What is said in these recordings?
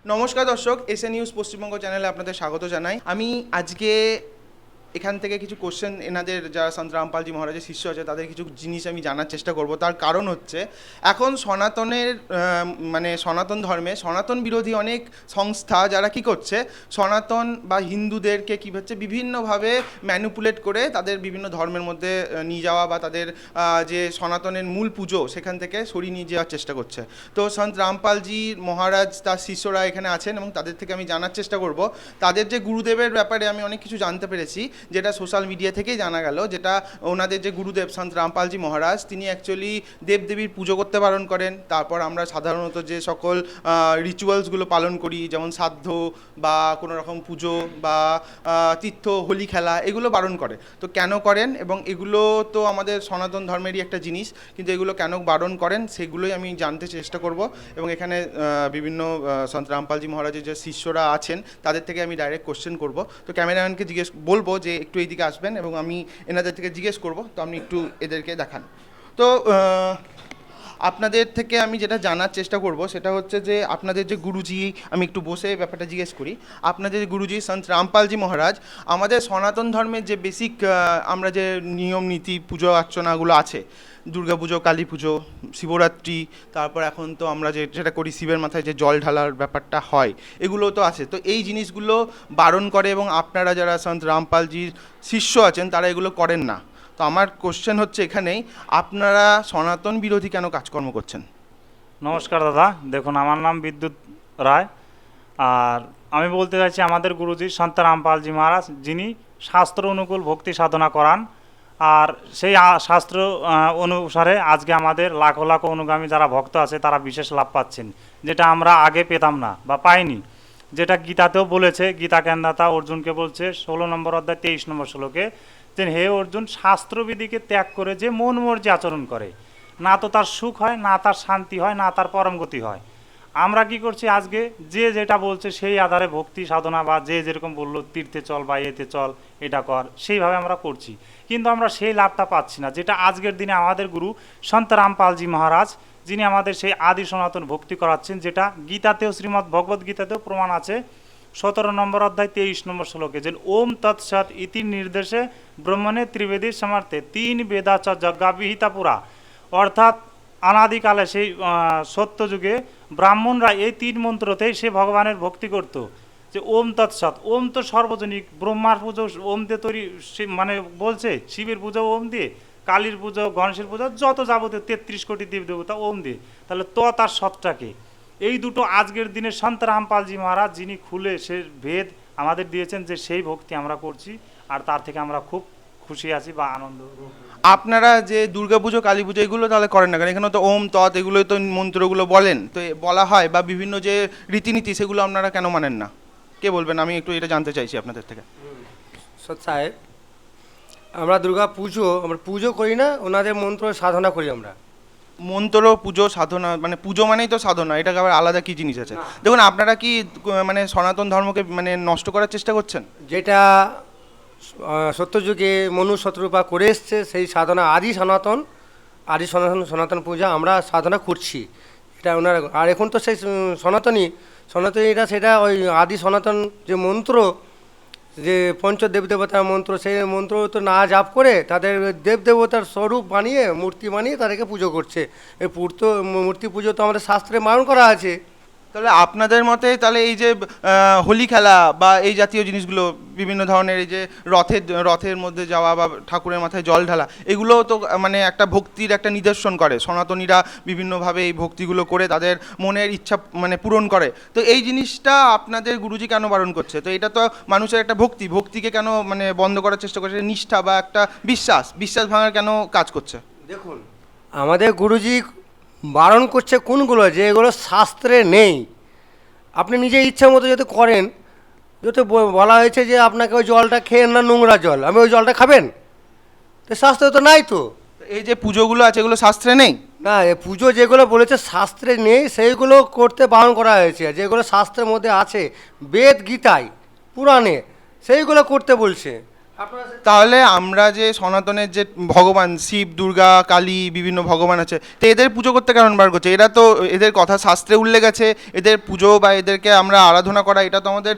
নমস্কার দর্শক, SA news Paschimbanga চ্যানেলে আপনাদের স্বাগত জানাই। আমি আজকে এখান থেকে কিছু কোশ্চেন এনাদের যারা সন্ত রামপালজি মহারাজের শিষ্য আছে তাদের কিছু জিনিস আমি জানার চেষ্টা করব। তার কারণ হচ্ছে এখন সনাতন ধর্মে সনাতন বিরোধী অনেক সংস্থা যারা কি করছে, সনাতন বা হিন্দুদেরকে কী হচ্ছে বিভিন্নভাবে ম্যানিপুলেট করে তাদের বিভিন্ন ধর্মের মধ্যে নিয়ে যাওয়া বা তাদের যে সনাতনের মূল পুজো সেখান থেকে সরিয়ে নিয়ে যাওয়ার চেষ্টা করছে। তো সন্ত রামপালজি মহারাজ তার শিষ্যরা এখানে আছেন এবং তাদের থেকে আমি জানার চেষ্টা করব তাদের যে গুরুদেবের ব্যাপারে আমি অনেক কিছু জানতে পেরেছি, যেটা সোশ্যাল মিডিয়া থেকেই জানা গেল। যেটা ওনাদের যে গুরুদেব সন্ত রামপালজি মহারাজ, তিনি অ্যাকচুয়ালি দেবদেবীর পুজো করতে বারণ করেন। তারপর আমরা সাধারণত যে সকল রিচুয়ালসগুলো পালন করি, যেমন শ্রাদ্ধ বা কোনো রকম পুজো বা তীর্থ হোলি খেলা, এগুলো বারণ করে। তো কেন করেন এবং এগুলো তো আমাদের সনাতন ধর্মেরই একটা জিনিস, কিন্তু এগুলো কেন বারণ করেন সেগুলোই আমি জানতে চেষ্টা করব। এবং এখানে বিভিন্ন সন্ত রামপালজি মহারাজের যে শিষ্যরা আছেন তাদের থেকে আমি ডাইরেক্ট কোশ্চেন করব। তো ক্যামেরাম্যানকে বলবো যে একটু এইদিকে আসবেন এবং আমি এনাদের থেকে জিজ্ঞেস করব। তো আপনি একটু এদেরকে দেখান। তো আপনাদের থেকে আমি যেটা জানার চেষ্টা করব সেটা হচ্ছে যে আপনাদের যে গুরুজি, আমি একটু বসে ব্যাপারটা জিজ্ঞেস করি। আপনাদের যে গুরুজি সন্ত রামপালজি মহারাজ আমাদের সনাতন ধর্মের যে বেসিক আমরা যে নিয়ম নীতি পুজো অর্চনাগুলো আছে, দুর্গা পুজো, কালী পুজো, শিবরাত্রি, তারপর এখন তো আমরা যেটা করি শিবের মাথায় যে জল ঢালার ব্যাপারটা হয়, এগুলো তো আছে। তো এই জিনিসগুলো বারণ করে এবং আপনারা যারা সন্ত রামপালজির শিষ্য আছেন তারা এগুলো করেন না। তো আমার কোশ্চেন হচ্ছে এখানেই, আপনারা সনাতন বিরোধী কেন কাজকর্ম করছেন? নমস্কার দাদা, দেখুন আমার নাম বিদ্যুৎ রায়। আর আমি বলতে চাইছি আমাদের গুরুজি সন্ত রামপালজি মহারাজ, যিনি শাস্ত্র অনুকূল ভক্তি সাধনা করান। আর সেই শাস্ত্র অনুসারে আজকে আমাদের লাখো লাখো অনুগামী যারা ভক্ত আছে তারা বিশেষ লাভ পাচ্ছেন, যেটা আমরা আগে পেতাম না বা পাইনি। যেটা গীতাতেও বলেছে, গীতা জ্ঞানদাতা অর্জুনকে বলছে 16 নম্বর অধ্যায় 23 নম্বর শ্লোকে, যে হে অর্জুন, শাস্ত্রবিধিকে ত্যাগ করে যে মন মর্জি আচরণ করে, না তো তার সুখ হয়, না তার শান্তি হয়, না তার পরম গতি হয়। আমরা কি করছি আজকে, যে যেটা বলছে সেই আধারে ভক্তি সাধনা, বা যে যেরকম বললো তীর্থে চল বা এতে চল, এটা কর, সেইভাবে আমরা করছি। কিন্তু আমরা সেই লাভটা পাচ্ছি না, যেটা আজকের দিনে আমাদের গুরু সন্ত রামপালজি মহারাজ, যিনি আমাদের সেই আদি সনাতন ভক্তি করাচ্ছেন, যেটা গীতাতেও, শ্রীমদ্ ভগবদ্ গীতাতেও প্রমাণ আছে 17 নম্বর অধ্যায় 23 নম্বর শ্লোকে, যে ওম তৎসৎ ইতি নির্দেশে ব্রহ্মণে ত্রিবেদী সমার্থে তিন বেদা চ যজ্ঞা বিহিতা পুরা। অর্থাৎ অনাদিকালে সেই সত্যযুগে ব্রাহ্মণরা এই 3 মন্ত্রতেই সে ভগবানের ভক্তি করত। যে ওম তৎসৎ, ওম তো সর্বজনীন, ব্রহ্মার পুজো ওম দিয়ে তৈরি, মানে বলছে শিবের পুজো ওম দিয়ে, কালীর পুজো, গণেশের পুজো, যত যাবতীয় 33 কোটি দেব দেবতা ওম দিয়ে। তাহলে তো তার সৎটাকে, এই দুটো আজকের দিনে সন্ত রামপালজি মহারাজ যিনি খুলে সে ভেদ আমাদের দিয়েছেন, যে সেই ভক্তি আমরা করছি। আর তার থেকে আমরা খুব খুশি আছি বা আনন্দ। আপনারা যে দুর্গা পুজো, কালী পুজো এগুলো তাহলে করেন না কেন? এখানে তো ওম তৎ এগুলোই তো মন্ত্রগুলো বলেন, তো বলা হয়, বা বিভিন্ন যে রীতিনীতি সেগুলো আপনারা কেন মানেন না? কে বলবেন? আমি একটু এটা জানতে চাইছি আপনাদের থেকে। সৎ সাহেব, আমরা আমরা পুজো করি না, ওনাদের মন্ত্র সাধনা করি আমরা। মন্ত্র পুজো সাধনা, মানে পুজো মানেই তো সাধনা, এটাকে আবার আলাদা কি জিনিস আছে? দেখুন, আপনারা কি মানে সনাতন ধর্মকে মানে নষ্ট করার চেষ্টা করছেন? যেটা সত্যযুগে মনু শতরূপা করে এসছে, সেই সাধনা সনাতন পূজা আমরা সাধনা করছি। এটা ওনারা, আর এখন তো সেই সনাতনীরা সেটা ওই আদি সনাতন যে মন্ত্র, যে দেবতার মন্ত্র, সেই মন্ত্র তো না জাপ করে তাদের দেবতার স্বরূপ বানিয়ে, মূর্তি বানিয়ে তাদেরকে পুজো করছে। এই মূর্তি পুজো তো আমাদের শাস্ত্রে বারণ করা আছে। তাহলে আপনাদের মতে তাহলে এই যে হোলি খেলা বা এই জাতীয় জিনিসগুলো, বিভিন্ন ধরনের এই যে রথের মধ্যে যাওয়া বা ঠাকুরের মাথায় জল ঢালা, এগুলো তো মানে একটা ভক্তির একটা নিদর্শন করে। সনাতনীরা বিভিন্নভাবে এই ভক্তিগুলো করে তাদের মনের ইচ্ছা মানে পূরণ করে। তো এই জিনিসটা আপনাদের গুরুজি কেন বারণ করছে? তো এটা তো মানুষের একটা ভক্তিকে কেন মানে বন্ধ করার চেষ্টা করছে? নিষ্ঠা বা একটা বিশ্বাস ভাঙার কেন কাজ করছে? দেখুন, আমাদের গুরুজি বারণ করছে কোনগুলো, যে এগুলো শাস্ত্রে নেই। আপনি নিজে ইচ্ছা মতো যদি করেন, যদি বলা হয়েছে যে আপনাকে ওই জলটা খেয়ে না, নোংরা জল, আমি ওই জলটা খাবেন, তো শাস্ত্রে তো নাই। তো এই যে পুজোগুলো আছে এগুলো শাস্ত্রে নেই? না, পুজো যেগুলো বলেছে শাস্ত্রে নেই, সেইগুলো করতে বারণ করা হয়েছে। যেগুলো শাস্ত্রের মধ্যে আছে, বেদ, গীতায়, পুরাণে, সেইগুলো করতে বলছে। তাহলে আমরা যে সনাতনের যে ভগবান শিব, দুর্গা, কালী, বিভিন্ন ভগবান আছে, তো এদের পুজো করতে কেমন বার করছে? এরা তো, এদের কথা শাস্ত্রে উল্লেখ আছে, এদের পুজো বা এদেরকে আমরা আরাধনা করা, এটা তো আমাদের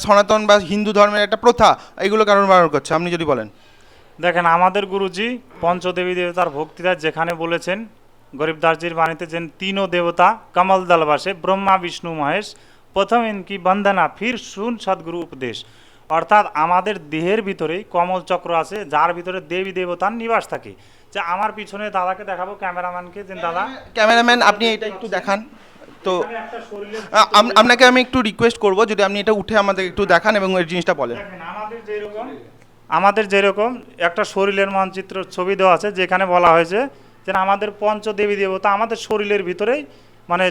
সনাতন বা হিন্দু ধর্মের একটা প্রথা। এগুলো কারণ বার করছে, আপনি যদি বলেন। দেখেন, আমাদের গুরুজি পঞ্চদেবী দেবতার ভক্তিদার যেখানে বলেছেন গরিবদাসজির বাণীতে, যে তিনো দেবতা কমল দল বাসে, ব্রহ্মা বিষ্ণু মহেশ, প্রথম ইনকি বন্দনা ফির শুন সদ্গুরু উপদেশ। অর্থাৎ আমাদের দেহের ভিতরেই কমল চক্র আছে, যার ভিতরে দেবী দেবতার নিবাস থাকে। যে আমার পিছনে দাদাকে দেখাবো, ক্যামেরাম্যানকে, যে দাদা ক্যামেরাম্যান আপনি এটা একটু দেখান তো। এখানে একটা শরীরের আপনাকে আমি একটু রিকোয়েস্ট করব, যদি আপনি এটা উঠে আমাদের একটু দেখান এবং এই জিনিসটা বলেন। দেখেন, আমাদের যেরকম একটা শরীরের মানচিত্র ছবি দেওয়া আছে, যেখানে বলা হয়েছে যে আমাদের পঞ্চদেবী দেবতা আমাদের শরীরের ভিতরেই মানে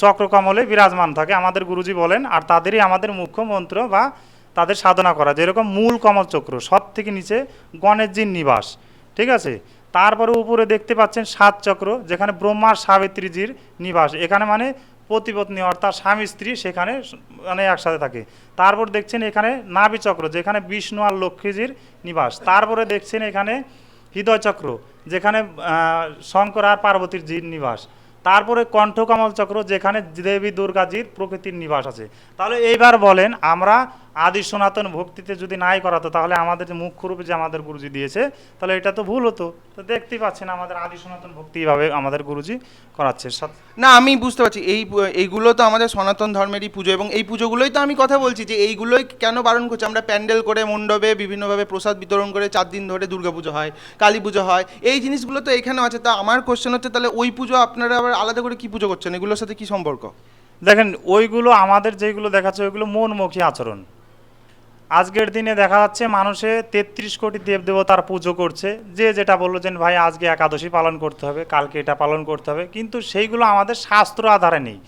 চক্রকমলে বিরাজমান থাকে, আমাদের গুরুজি বলেন। আর তাদেরই আমাদের মুখ্য মন্ত্র বা তাদের সাধনা করা, যেরকম মূল কমল চক্র, সব থেকে নিচে গণেশজির নিবাস, ঠিক আছে। তারপরে উপরে দেখতে পাচ্ছেন সাত চক্র, যেখানে ব্রহ্মার সাবিত্রীজির নিবাস, এখানে মানে পতিপত্নী অর্থাৎ স্বামী স্ত্রী সেখানে মানে একসাথে থাকে। তারপর দেখছেন এখানে নাভি চক্র, যেখানে বিষ্ণু আর লক্ষ্মীজির নিবাস। তারপরে দেখছেন এখানে হৃদয় চক্র, যেখানে শঙ্কর আর পার্বতীর নিবাস। তারপরে কণ্ঠকমল চক্র, যেখানে দেবী দুর্গাজির প্রকৃতির নিবাস আছে। তাহলে এইবার বলেন, আমরা আদি সনাতন ভক্তিতে যদি নাই করাতো, তাহলে আমাদের যে মুখ্য রূপে যে আমাদের গুরুজি দিয়েছে, তাহলে এটা তো ভুল হতো। তো দেখতেই পাচ্ছেন আমাদের আদি সনাতন ভক্তি এইভাবে আমাদের গুরুজি করাচ্ছে। না, আমি বুঝতে পারছি, এইগুলো তো আমাদের সনাতন ধর্মেরই পুজো, এবং এই পুজোগুলোই তো আমি কথা বলছি যে এইগুলোই কেন বারণ করছে। আমরা প্যান্ডেল করে, মণ্ডপে বিভিন্নভাবে প্রসাদ বিতরণ করে 4 দিন ধরে দুর্গাপুজো হয়, কালী পুজো হয়, এই জিনিসগুলো তো এখানেও আছে। তা আমার কোশ্চেন হচ্ছে, তাহলে ওই পুজো আপনারা আবার আলাদা করে কি পুজো করছেন? এগুলোর সাথে কি সম্পর্ক? দেখেন, ওইগুলো আমাদের যেগুলো দেখাচ্ছে ওইগুলো মনমুখী আচরণ। আজকের দিনে দেখা যাচ্ছে মানুষে 33 কোটি দেবদেবতার পুজো করছে, যে যেটা বললো যে ভাই আজকে একাদশী পালন করতে হবে, কালকে এটা পালন করতে হবে, কিন্তু সেইগুলো আমাদের শাস্ত্র আধারে নেই।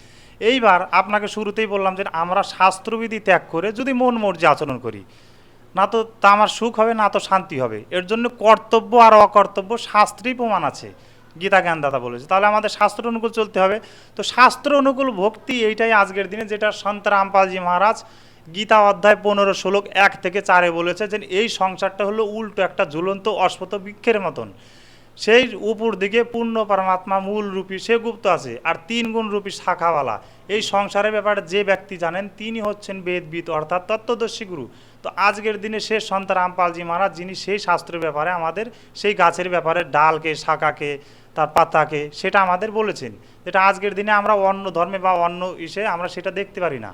এইবার আপনাকে শুরুতেই বললাম যে আমরা শাস্ত্রবিধি ত্যাগ করে যদি মন মর্জি আচরণ করি, না তো তা আমার সুখ হবে, না তো শান্তি হবে। এর জন্য কর্তব্য আর অকর্তব্য শাস্ত্রেই প্রমাণ আছে, গীতা জ্ঞানদাতা বলেছে। তাহলে আমাদের শাস্ত্র অনুকূল চলতে হবে। তো শাস্ত্র অনুকূল ভক্তি এইটাই আজকের দিনে, যেটা সন্ত রামপালজি মহারাজ গীতা অধ্যায় 15 শ্লোক 1 থেকে 4 বলেছে যে এই সংসারটা হলো উল্টো একটা ঝুলন্ত অশ্বত্থ বৃক্ষের মতন। সেই উপর দিকে পূর্ণ পরমাত্মা মূল রূপী সে গুপ্ত আছে, আর 3 গুণ রূপী শাখাওয়ালা। এই সংসারের ব্যাপারে যে ব্যক্তি জানেন তিনি হচ্ছেন বেদবিদ অর্থাৎ তত্ত্বদর্শী গুরু। তো আজকের দিনে শেষ সন্ত রামপালজি মহারাজ, যিনি সেই শাস্ত্রের ব্যাপারে আমাদের সেই গাছের ব্যাপারে ডালকে, শাখাকে, তার পাতাকে সেটা আমাদের বলেছেন, যেটা আজকের দিনে আমরা অন্য ধর্মে বা অন্য ইসে আমরা সেটা দেখতে পারি না।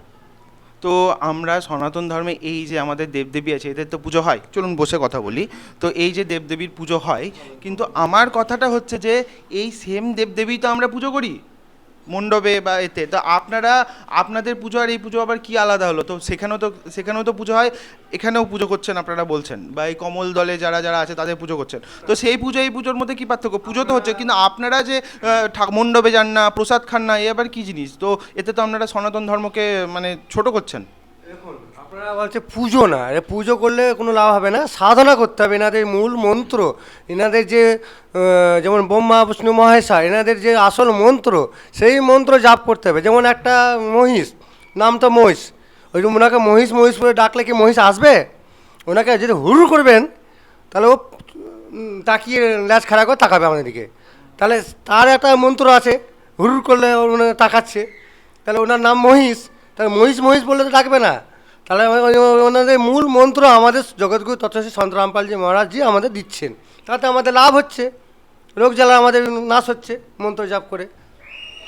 তো আমরা সনাতন ধর্মে এই যে আমাদের দেবদেবী আছে, এদের তো পুজো হয়, চলুন বসে কথা বলি। তো এই যে দেবদেবীর পুজো হয়, কিন্তু আমার কথাটা হচ্ছে যে এই সেম দেবদেবী তো আমরা পুজো করি মণ্ডপে বা এতে। তো আপনাদের পুজো আর এই পুজো আবার কি আলাদা হলো? তো সেখানেও তো পুজো হয়, এখানেও পুজো করছেন আপনারা বলছেন, বা এই কমল দলে যারা যারা আছে তাদের পুজো করছেন। তো সেই পুজো এই পুজোর মধ্যে কি পার্থক্য? পুজো তো হচ্ছে, কিন্তু আপনারা যে মণ্ডপে যান না, প্রসাদ খান না, এ আবার কি জিনিস? তো এতে তো আপনারা সনাতন ধর্মকে মানে ছোট করছেন। দেখুন, আপনারা বলছে পুজো না, পুজো করলে কোনো লাভ হবে না, সাধনা করতে হবে। এনাদের মূল মন্ত্র, এনাদের যে যেমন ব্রহ্মা বিষ্ণু মহেশা, এনাদের যে আসল মন্ত্র, সেই মন্ত্র জাপ করতে হবে। যেমন একটা মহিষ, নাম তো মহিষ, ওই ওনাকে মহিষ মহিষ করে ডাকলে কি মহিষ আসবে? ওনাকে যদি হুড় করবেন, তাহলে ও তাকিয়ে ল্যাজ খাড়া করে তাকাবে আমাদের দিকে। তাহলে তার একটা মন্ত্র আছে, হুড় করলে তাকাচ্ছে, তাহলে ওনার নাম মহিষ, তাহলে মহিষ মহিষ বললে তো ডাকবে না। তাহলে ওনাদের মূল মন্ত্র আমাদের জগৎগুরু তথ্যশ্রী সন্ত রামপালজি মহারাজজি আমাদের দিচ্ছেন, তাতে আমাদের লাভ হচ্ছে, রোগ জ্বালা আমাদের নাশ হচ্ছে মন্ত্র জাপ করে।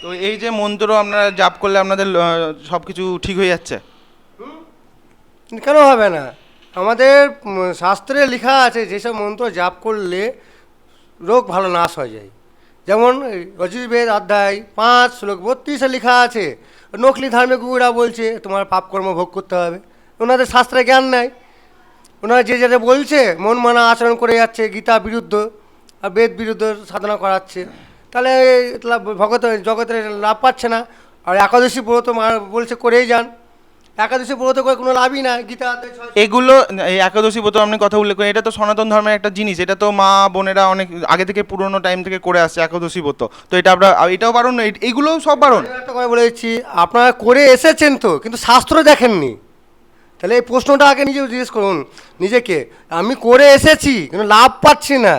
তো এই যে মন্ত্র আপনারা জাপ করলে আপনাদের সব কিছু ঠিক হয়ে যাচ্ছে? কেন হবে না? আমাদের শাস্ত্রে লেখা আছে যেসব মন্ত্র জাপ করলে রোগ ভালো নাশ হয়ে যায়। যেমন যজুর্বেদ অধ্যায় 5 শ্লোক 32 লেখা আছে, নকলি ধার্মিক গুরুরা বলছে তোমার পাপকর্ম ভোগ করতে হবে। ওনাদের শাস্ত্রে জ্ঞান নেই, ওনারা যে যেটা বলছে মন মানা আচরণ করে যাচ্ছে, গীতা বিরুদ্ধ আর বেদ বিরুদ্ধ সাধনা করাচ্ছে। তাহলে জগতের লাভ পাচ্ছে না। আর একাদশী ব্রত বলছে করেই যান, একাদশী ব্রত করে কোনো লাভই না। গীতা এগুলো এই একাদশী ব্রত আপনি কথা উল্লেখ করেন, এটা তো সনাতন ধর্মের একটা জিনিস, এটা তো মা বোনেরা অনেক আগে থেকে পুরোনো টাইম থেকে করে আসছে একাদশী ব্রত। তো এটা আমরা এটাও বারণ, এইগুলোও সব বারণ। একটা কথা বলে দিচ্ছি, আপনারা করে এসেছেন তো, কিন্তু শাস্ত্র দেখেননি। তাহলে এই প্রশ্নটা আগে নিজে জিজ্ঞেস করুন নিজেকে, আমি করে এসেছি কিন্তু লাভ পাচ্ছি না।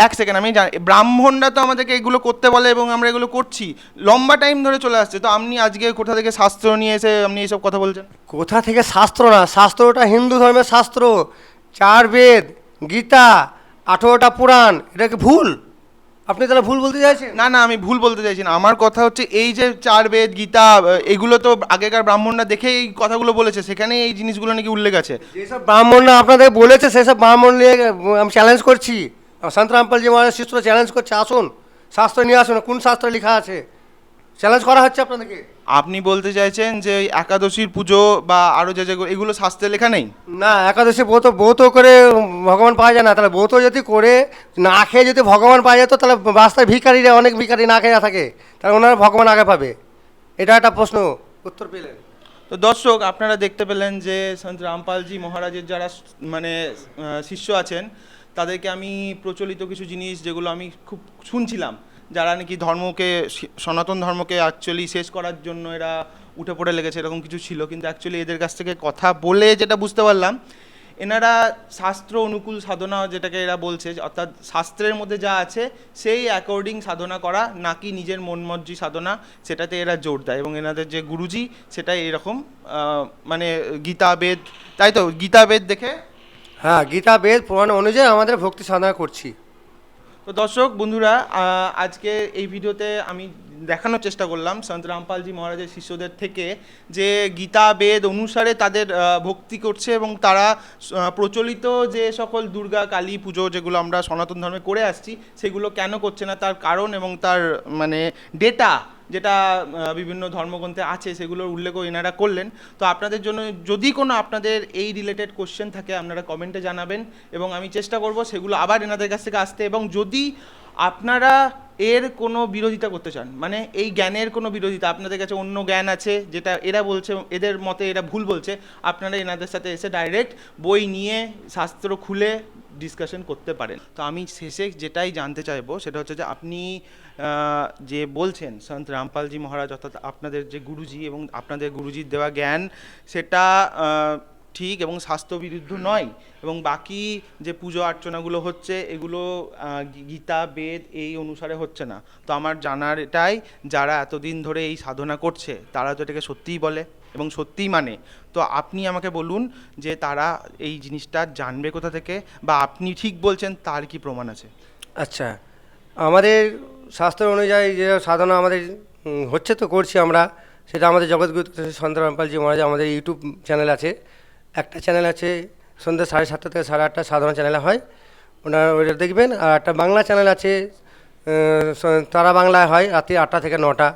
এক সেকেন্ড আমি জানি ব্রাহ্মণরা তো আমাদেরকে এগুলো করতে বলে এবং আমরা এগুলো করছি লম্বা টাইম ধরে চলে আসছে, তো আপনি আজকে কোথা থেকে শাস্ত্র নিয়ে এসে আপনি এইসব কথা বলছেন? কোথা থেকে শাস্ত্র? না, শাস্ত্রটা হিন্দু ধর্মের শাস্ত্র, 4 বেদ, গীতা, 18টা পুরাণ। এটা কি ভুল? আপনি তাহলে ভুল বলতে চাইছেন? না না, আমি ভুল বলতে চাইছি না, আমার কথা হচ্ছে এই যে 4 বেদ, গীতা, এগুলো তো আগেকার ব্রাহ্মণরা দেখে এই কথাগুলো বলেছে, সেখানে এই জিনিসগুলো নাকি উল্লেখ আছে। যেসব ব্রাহ্মণরা আপনাদের বলেছে সেসব ব্রাহ্মণ নিয়ে আমি চ্যালেঞ্জ করছি, সন্ত রামপালজি মহারাজ শিষ্যরা চ্যালেঞ্জ করছে, আসুন শাস্ত্র নিয়ে আসুন, কোন শাস্ত্রে লেখা আছে? চ্যালেঞ্জ করা হচ্ছে আপনাদেরকে। আপনি বলতে চাইছেন যে এই একাদশীর পুজো বা আরও যে যেগুলো এগুলো শাস্ত্রে লেখা নেই? না, একাদশী ব্রত করে ভগবান পাওয়া যায় না। তাহলে ব্রত যদি করে না খেয়ে যদি ভগবান পাওয়া যেত, তাহলে রাস্তায় ভিখারিরা, অনেক ভিখারি না খেয়ে থাকে, তাহলে ওনারা ভগবান আগে পাবে। এটা একটা প্রশ্ন, উত্তর পেলেন। তো দর্শক, আপনারা দেখতে পেলেন যে সন্ত রামপালজি মহারাজের যারা মানে শিষ্য আছেন, তাদেরকে আমি প্রচলিত কিছু জিনিস যেগুলো আমি খুব শুনছিলাম, যারা নাকি ধর্মকে, সনাতন ধর্মকে অ্যাকচুয়ালি শেষ করার জন্য এরা উঠে পড়ে লেগেছে, এরকম কিছু ছিল। কিন্তু অ্যাকচুয়ালি এদের কাছ থেকে কথা বলে যেটা বুঝতে পারলাম, এনারা শাস্ত্র অনুকূল সাধনা যেটাকে এরা বলছে, অর্থাৎ শাস্ত্রের মধ্যে যা আছে সেই অ্যাকর্ডিং সাধনা করা, নাকি নিজের মনমর্জি সাধনা, সেটাতে এরা জোর দেয়। এবং এনাদের যে গুরুজি সেটাই এরকম মানে গীতা বেদ, তাই তো গীতা বেদ দেখে। হ্যাঁ, গীতা বেদ পুরাণ অনুযায়ী আমাদের ভক্তি সাধনা করছি। তো দর্শক বন্ধুরা, আজকে এই ভিডিওতে আমি দেখানোর চেষ্টা করলাম সন্ত রামপালজি মহারাজের শিষ্যদের থেকে যে গীতা বেদ অনুসারে তাদের ভক্তি করছে, এবং তারা প্রচলিত যে সকল দুর্গা কালী পুজো যেগুলো আমরা সনাতন ধর্মে করে আসছি সেগুলো কেন করছে না, তার কারণ এবং তার মানে ডেটা যেটা বিভিন্ন ধর্মগ্রন্থে আছে সেগুলোর উল্লেখও এনারা করলেন। তো আপনাদের জন্য যদি কোনো আপনাদের এই রিলেটেড কোশ্চেন থাকে আপনারা কমেন্টে জানাবেন, এবং আমি চেষ্টা করব সেগুলো আবার এনাদের কাছ থেকে আসতে। এবং যদি আপনারা এর কোনো বিরোধিতা করতে চান, মানে এই জ্ঞানের কোনো বিরোধিতা, আপনাদের কাছে অন্য জ্ঞান আছে যেটা এরা বলছে, এদের মতে এরা ভুল বলছে, আপনারা এনাদের সাথে এসে ডাইরেক্ট বই নিয়ে শাস্ত্র খুলে ডিসকাশন করতে পারেন। তো আমি শেষে যেটাই জানতে চাইবো সেটা হচ্ছে যে আপনি যে বলছেন সন্ত রামপালজি মহারাজ, অর্থাৎ আপনাদের যে গুরুজি এবং আপনাদের গুরুজির দেওয়া জ্ঞান সেটা ঠিক এবং স্বাস্থ্যবিরুদ্ধ নয়, এবং বাকি যে পুজো অর্চনাগুলো হচ্ছে এগুলো গীতা বেদ এই অনুসারে হচ্ছে না। তো আমার জানার এটাই, যারা এতদিন ধরে এই সাধনা করছে তারা তো এটাকে সত্যিই বলে এবং সত্যিই মানে। তো আপনি আমাকে বলুন যে তারা এই জিনিসটা জানবে কোথা থেকে, বা আপনি ঠিক বলছেন তার কি প্রমাণ আছে? আচ্ছা, আমাদের শাস্ত্র অনুযায়ী যে সাধনা আমাদের হচ্ছে, তো করছি আমরা, সেটা আমাদের জগৎগুরু সন্ত রামপালজি মহারাজ আমাদের ইউটিউব চ্যানেল আছে, একটা চ্যানেল আছে সন্ধ্যা 7:30 থেকে 8:30 সাধনা চ্যানেলে হয়, ওনারা ওইটা দেখবেন। আর একটা বাংলা চ্যানেল আছে, তারা বাংলায় হয় রাত্রি 8টা থেকে 9টা,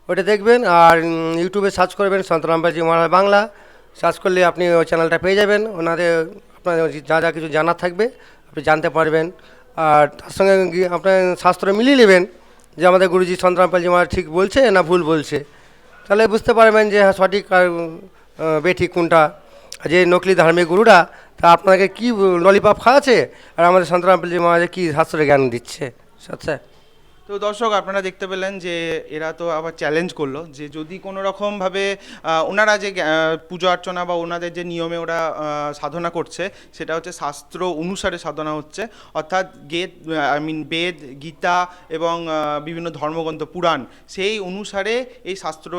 ওইটা দেখবেন। আর ইউটিউবে সার্চ করবেন সন্ত রামপালজি মহারাজ বাংলা, সার্চ করলে আপনি ওই চ্যানেলটা পেয়ে যাবেন। ওনাদের আপনার যা যা কিছু জানার থাকবে আপনি জানতে পারবেন। আর তার সঙ্গে আপনার শাস্ত্র মিলিয়ে নেবেন যে আমাদের গুরুজি সন্ত রামপালজি মহারাজ ঠিক বলছে না ভুল বলছে, তাহলে বুঝতে পারবেন যে হ্যাঁ সঠিক আর বেঠিক কোনটা। যে নকলি ধার্মিক গুরুরা তা আপনাকে কি ললিপপ খাওয়াচ্ছে, আর আমাদের সন্ত রামপালজি মহারাজ কি শাস্ত্রের জ্ঞান দিচ্ছে। আচ্ছা, তো দর্শক, আপনারা দেখতে পেলেন যে এরা তো আবার চ্যালেঞ্জ করলো যে যদি কোনো রকমভাবে ওনারা যে পুজো অর্চনা বা ওনাদের যে নিয়মে ওরা সাধনা করছে সেটা হচ্ছে শাস্ত্র অনুসারে সাধনা হচ্ছে, অর্থাৎ বেদ, গীতা এবং বিভিন্ন ধর্মগ্রন্থ, পুরাণ, সেই অনুসারে এই শাস্ত্র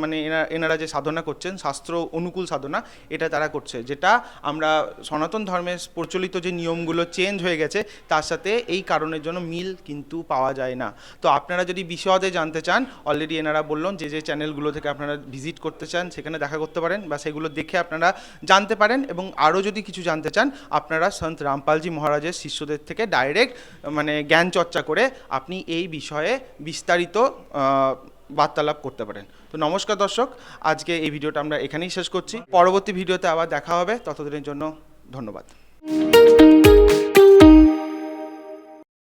মানে এনারা যে সাধনা করছেন শাস্ত্র অনুকূল সাধনা, এটা তারা করছে, যেটা আমরা সনাতন ধর্মের প্রচলিত যে নিয়মগুলো চেঞ্জ হয়ে গেছে তার সাথে এই কারণের জন্য মিল কিন্তু পাওয়া যায় না। তো আপনারা যদি বিশদে জানতে চান, অলরেডি এনারা বললেন যে যে চ্যানেলগুলো থেকে আপনারা ভিজিট করতে চান সেখানে দেখা করতে পারেন, বা সেগুলো দেখে আপনারা জানতে পারেন। এবং আরও যদি কিছু জানতে চান আপনারা সন্ত রামপালজি মহারাজের শিষ্যদের থেকে ডাইরেক্ট মানে জ্ঞান চর্চা করে আপনি এই বিষয়ে বিস্তারিত বার্তালাপ করতে পারেন। তো নমস্কার দর্শক, আজকে এই ভিডিওটা আমরা এখানেই শেষ করছি। পরবর্তী ভিডিওতে আবার দেখা হবে, ততদিনের জন্য ধন্যবাদ।